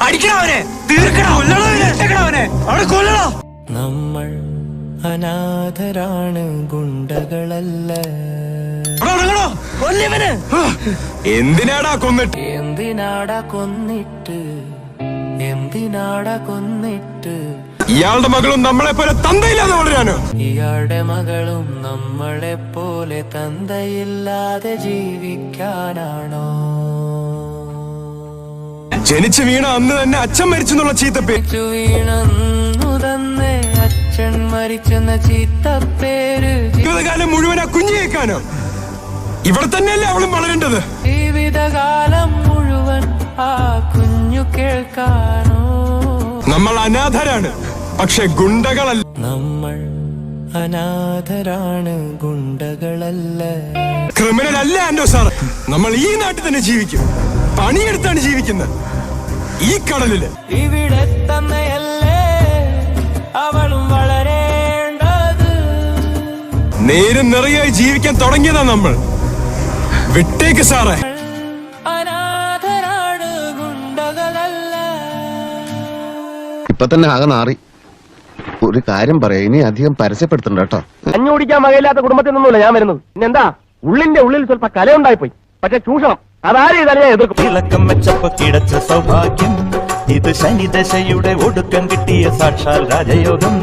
അടിക്കണവനെ, തീർക്കണവനെ, അവിടെ കൊല്ലണോ? നമ്മൾ അനാഥരാണ്, ഗുണ്ടകളല്ല. എന്തിനാടാ കൊന്നിട്ട്? എന്തിനാടാ കൊന്നിട്ട്? ഇയാളുടെ മകളും നമ്മളെ പോലെ തന്തയില്ലാതെ വളരാനോ? ഇയാളുടെ മകളും നമ്മളെ പോലെ തന്തയില്ലാതെ ജീവിക്കാനാണോ? ജനിച്ചു വീണ അന്ന് തന്നെ അച്ഛൻ മരിച്ചെന്നുള്ള ചീത്തപ്പേര്. വീണന്നു തന്നെ അച്ഛൻ മരിച്ചെന്ന ചീത്തപ്പേര് ജീവിതകാലം മുഴുവൻ ആ കുഞ്ഞു കേൾക്കാനോ? ഇവിടെ തന്നെയല്ലേ അവളും വളരേണ്ടത്? ജീവിതകാലം മുഴുവൻ ആ കുഞ്ഞു കേൾക്കാനോ? നമ്മൾ അനാഥരാണ്, പക്ഷെ ഗുണ്ടകളല്ല. നമ്മൾ അനാഥരാണ്, ഗുണ്ടകളല്ല. ക്രിമിനൽ അല്ല ആൻഡോ സാർ. നമ്മൾ ഈ നാട്ടിൽ തന്നെ ജീവിക്കും, പണിയെടുത്താണ് ജീവിക്കുന്നത്. ഈ കടലില് ഇവിടെ തന്നെയല്ലേ അവളും വളരേണ്ടത്. നേരും നിറയായി ജീവിക്കാൻ തുടങ്ങിയതാ നമ്മൾ. വിട്ടേക്ക് സാറേ. അനാഥരാണ്, ഗുണ്ടകളല്ല. ഇപ്പൊ തന്നെ ആകെ നാറി. ഒരു കാര്യം പറയാ, ഇനി അധികം പരസ്യപ്പെടുത്തണ്ട കേട്ടോ. കഞ്ഞോടിക്കാൻ വകയില്ലാത്ത കുടുംബത്തിൽ നിന്നല്ല ഞാൻ വരുന്നത്. പിന്നെന്താ, ഉള്ളിന്റെ ഉള്ളിൽ സ്വല്പ കലയുണ്ടായിപ്പോയി. പക്ഷെ ചൂഷണം അതാരും ഇതല്ല ഞാൻ എതിർക്കും. ഇളക്കം വെച്ചപ്പോ കിടച്ച സൗഭാഗ്യം, ഇത് ശനിദശയുടെ ഒടുക്കം കിട്ടിയ സാക്ഷാൽ രാജയോഗം.